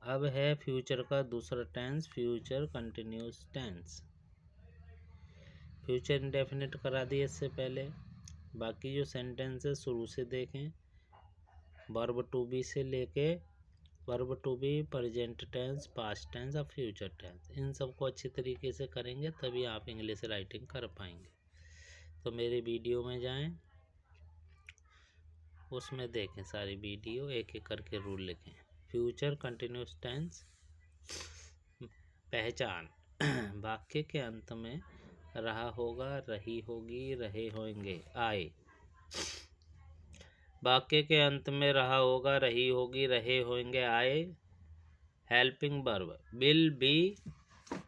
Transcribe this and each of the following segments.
अब है फ्यूचर का दूसरा tense, future continuous tense. Future indefinite करा दिए इससे पहले। बाकी जो सेंटेंस है शुरू से देखें, वर्ब टू बी से लेके verb to be, present tense, past tense और फ्यूचर टेंस, इन सबको अच्छी तरीके से करेंगे तभी आप इंग्लिश राइटिंग कर पाएंगे। तो मेरे वीडियो में जाएं, उसमें देखें सारी वीडियो, एक एक करके रूल लिखें। Future continuous tense. पहचान, वाक्य के अंत में रहा होगा, रही होगी, रहे होंगे आए। वाक्य के अंत में रहा होगा, रही होगी, रहे होंगे आए। Helping verb, will be,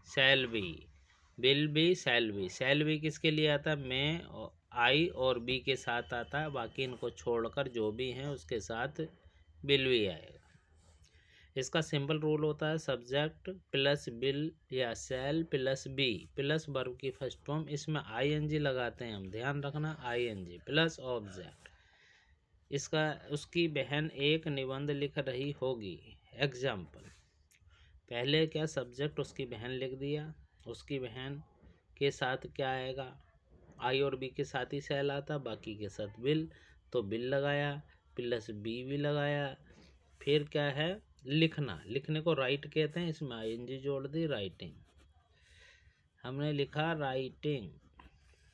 shall be. Will be, shall be. Shall be किसके लिए आता है? मैं, आई और बी के साथ आता है, बाकी इनको छोड़कर जो भी हैं उसके साथ विल भी आएगा। इसका सिंपल रूल होता है सब्जेक्ट प्लस विल या shall plus be plus verb की फर्स्ट फॉर्म। इसमें आईएनजी लगाते हैं हम, ध्यान रखना, आईएनजी प्लस ऑब्जेक्ट। इसका उसकी बहन एक निबंध लिख रही होगी। एग्जाम्पल, पहले क्या सब्जेक्ट उसकी बहन लिख दिया, उसकी बहन के साथ क्या आएगा? आई और बी के साथ ही शैल आता, बाकी के साथ विल, तो विल लगाया प्लस बी भी लगाया। फिर क्या है? लिखना, लिखने को राइट कहते हैं, इसमें आईएनजी जोड़ दी, राइटिंग। हमने लिखा राइटिंग।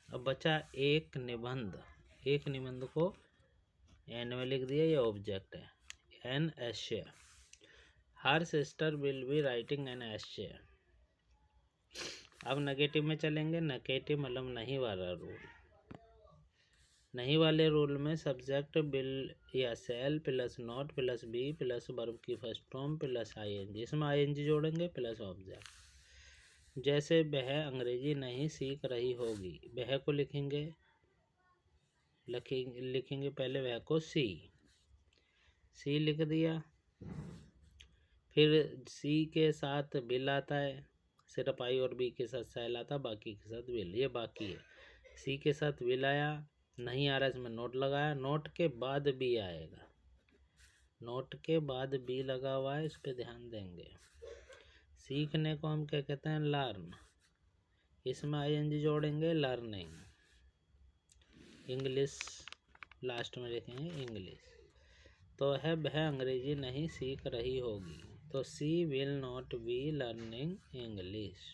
अब बचा एक निबंध, एक निबंध को एन में लिख दिया, ये ऑब्जेक्ट है, एन एशे। Her sister will be writing an एशे। अब नेगेटिव में चलेंगे, नेगेटिव मतलब नहीं वाला रूल। नहीं वाले रूल में सब्जेक्ट विल या shall plus not plus be plus verb की फर्स्ट फॉर्म प्लस आईएनजी, इसमें आईएनजी जोड़ेंगे प्लस ऑब्जेक्ट। जैसे वह अंग्रेजी नहीं सीख रही होगी, वह को लिखेंगे पहले वह को सी लिख दिया। फिर सी के साथ विल आता है, सिर्फ आई और बी के साथ शैल आता, बाकी के साथ विल, ये बाकी है। सी के साथ विल आया, नहीं आ रहा इसमें नोट लगाया, नोट के बाद बी आएगा, नोट के बाद बी लगा हुआ है, इस पे ध्यान देंगे। सीखने को हम क्या कहते हैं? लर्न, इसमें आईएनजी जोड़ेंगे, लर्निंग। इंग्लिश लास्ट में लिखेंगे, इंग्लिश। तो है वह अंग्रेजी नहीं सीख रही होगी, तो she will not be learning English.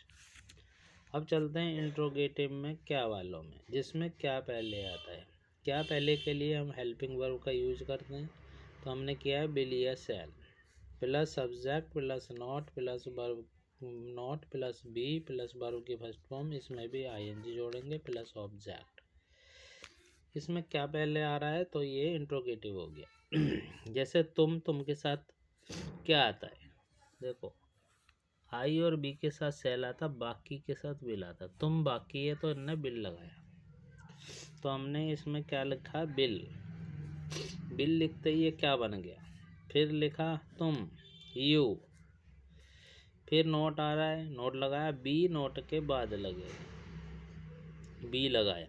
अब चलते हैं इंट्रोगेटिव में, क्या वालों में, जिसमें क्या पहले आता है। क्या पहले के लिए हम हेल्पिंग वर्ब का यूज करते हैं, तो हमने किया है विल या shall plus subject plus not plus verb, not plus be plus verb की फर्स्ट फॉर्म, इसमें भी आईएनजी जोड़ेंगे प्लस ऑब्जेक्ट। इसमें क्या पहले आ रहा है, तो ये इंट्रोगेटिव हो गया। जैसे तुम के साथ क्या आता है? देखो, आई और बी के साथ शैल आता, बाकी के साथ विल आता। तुम बाकी है तो इन्होंने बिल लगाया, तो हमने इसमें क्या लिखा? बिल। बिल लिखते ही ये क्या बन गया? फिर लिखा तुम, यू। फिर नोट आ रहा है, नोट लगाया, बी नोट के बाद लगे, बी लगाया।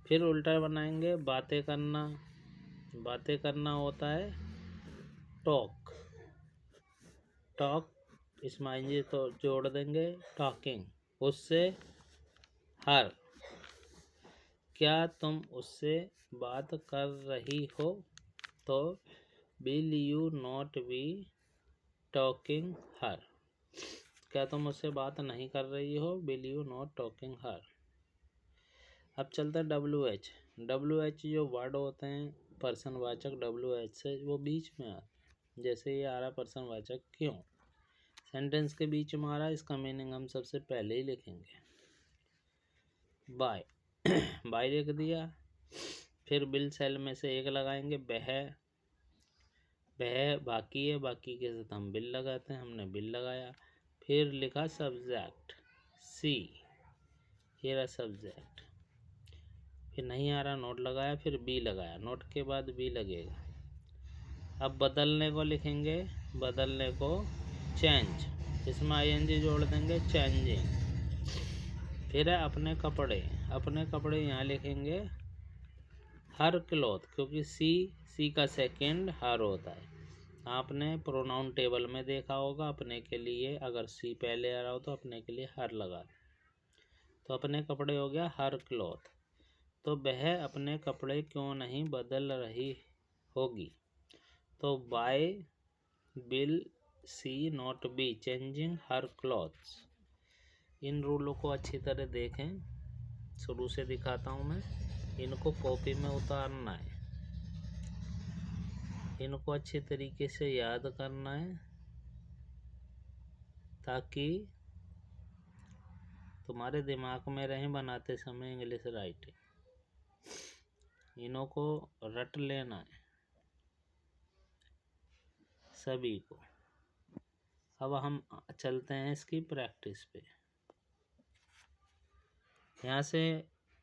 फिर उल्टा बनाएंगे, बातें करना, बातें करना होता है टॉक, टॉक, इसमें आएंगे तो जोड़ देंगे टॉकिंग, उससे हर, क्या तुम उससे बात कर रही हो, तो will you not be talking हर, क्या तुम उससे बात नहीं कर रही हो, विल यू नॉट टॉकिंग हर। अब चलता है WH जो वर्ड होते हैं पर्सनवाचक WH से, वो बीच में आता, जैसे ये आ रहा पर्सनवाचक क्यों, सेंटेंस के बीच में आ रहा है, इसका मीनिंग हम सबसे पहले ही लिखेंगे, बाय। बाय लिख दिया। फिर बिल सेल में से एक लगाएंगे, वह बाकी है, बाकी के साथ हम बिल लगाते हैं, हमने बिल लगाया। फिर लिखा सब्जेक्ट सी, ये रहा सब्जेक्ट। फिर नहीं आ रहा, नोट लगाया, फिर बी लगाया, नोट के बाद बी लगेगा। अब बदलने को लिखेंगे, बदलने को चेंज, इसमें आईएनजी जोड़ देंगे, चेंजिंग। फिर है अपने कपड़े, अपने कपड़े यहाँ लिखेंगे हर क्लॉथ, क्योंकि सी का सेकंड हर होता है, आपने प्रोनाउन टेबल में देखा होगा, अपने के लिए अगर सी पहले आ रहा हो तो अपने के लिए हर लगा दें। तो अपने कपड़े हो गया हर क्लॉथ। तो वह अपने कपड़े क्यों नहीं बदल रही होगी? तो why will she not be changing her clothes. इन रूलों को अच्छी तरह देखें, शुरू से दिखाता हूँ मैं। इनको कॉपी में उतारना है, इनको अच्छे तरीके से याद करना है ताकि तुम्हारे दिमाग में रहे बनाते समय इंग्लिश राइटिंग। इन्हों को रट लेना है सभी को। अब हम चलते हैं इसकी प्रैक्टिस पे। यहाँ से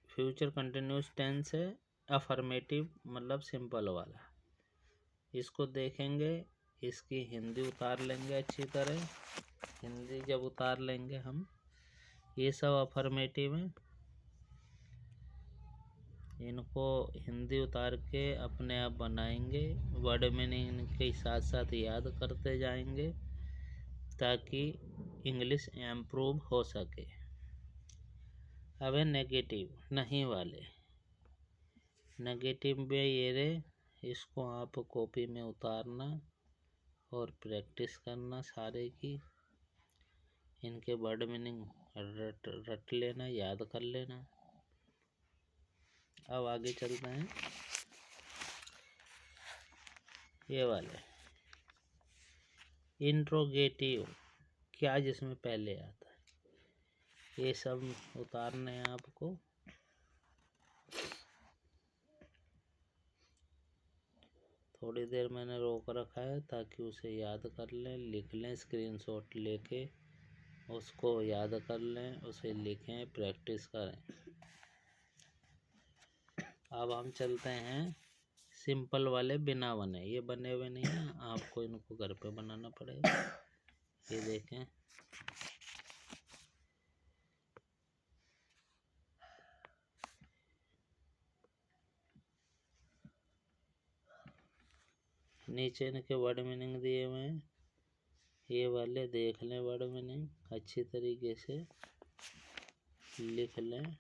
फ्यूचर कंटिन्यूस टेंस है, अफर्मेटिव मतलब सिंपल वाला। इसको देखेंगे, इसकी हिंदी उतार लेंगे अच्छी तरह। हिंदी जब उतार लेंगे हम, ये सब अफर्मेटिव हैं, इनको हिंदी उतार के अपने आप बनाएंगे। वर्ड मीनिंग के साथ साथ याद करते जाएंगे ताकि इंग्लिश इम्प्रूव हो सके। अब है नेगेटिव, नहीं वाले। नेगेटिव में ये रहे, इसको आप कॉपी में उतारना और प्रैक्टिस करना सारे की। इनके वर्ड मीनिंग रट लेना, याद कर लेना। अब आगे चलते हैं। ये वाले इंट्रोगेटिव, क्या जिसमें पहले आता है, ये सब उतारने हैं आपको। थोड़ी देर मैंने रोक रखा है ताकि उसे याद कर लें, लिख लें, स्क्रीनशॉट लेके उसको याद कर लें, उसे लिखें, प्रैक्टिस करें। अब हम चलते हैं सिंपल वाले, बिना बने। ये बने हुए नहीं हैं, आपको इनको घर पे बनाना पड़ेगा। ये देखें, नीचे इनके वर्ड मीनिंग दिए हुए हैं। ये वाले देख लें, वर्ड मीनिंग अच्छी तरीके से लिख लें।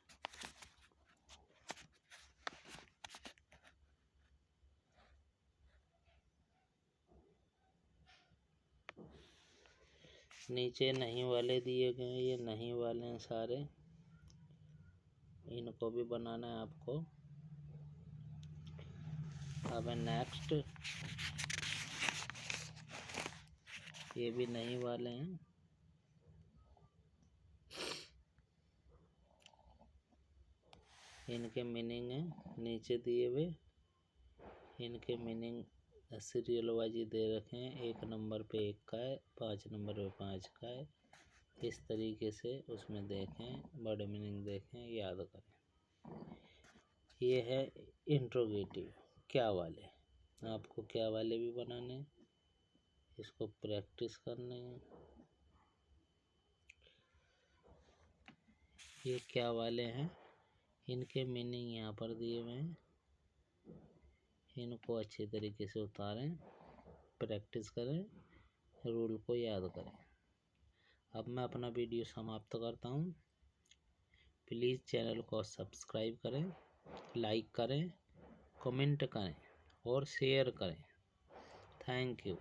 नीचे नहीं वाले दिए गए हैं, ये नहीं वाले हैं सारे, इनको भी बनाना है आपको। अब नेक्स्ट, ये भी नहीं वाले हैं। इनके मीनिंग है नीचे दिए हुए, इनके मीनिंग सीरियल वाइज दे रखे हैं। 1 नंबर पे 1 का है, 5 नंबर पे 5 का है। इस तरीके से उसमें देखें, वर्ड मीनिंग देखें, याद करें। ये है इंट्रोगेटिव, क्या वाले। आपको क्या वाले भी बनाने, इसको प्रैक्टिस करने हैं। ये क्या वाले हैं, इनके मीनिंग यहाँ पर दिए हुए हैं। इनको अच्छे तरीके से उतारें, प्रैक्टिस करें, रूल को याद करें। अब मैं अपना वीडियो समाप्त करता हूँ। प्लीज़ चैनल को सब्सक्राइब करें, लाइक करें, कमेंट करें और शेयर करें। Thank you.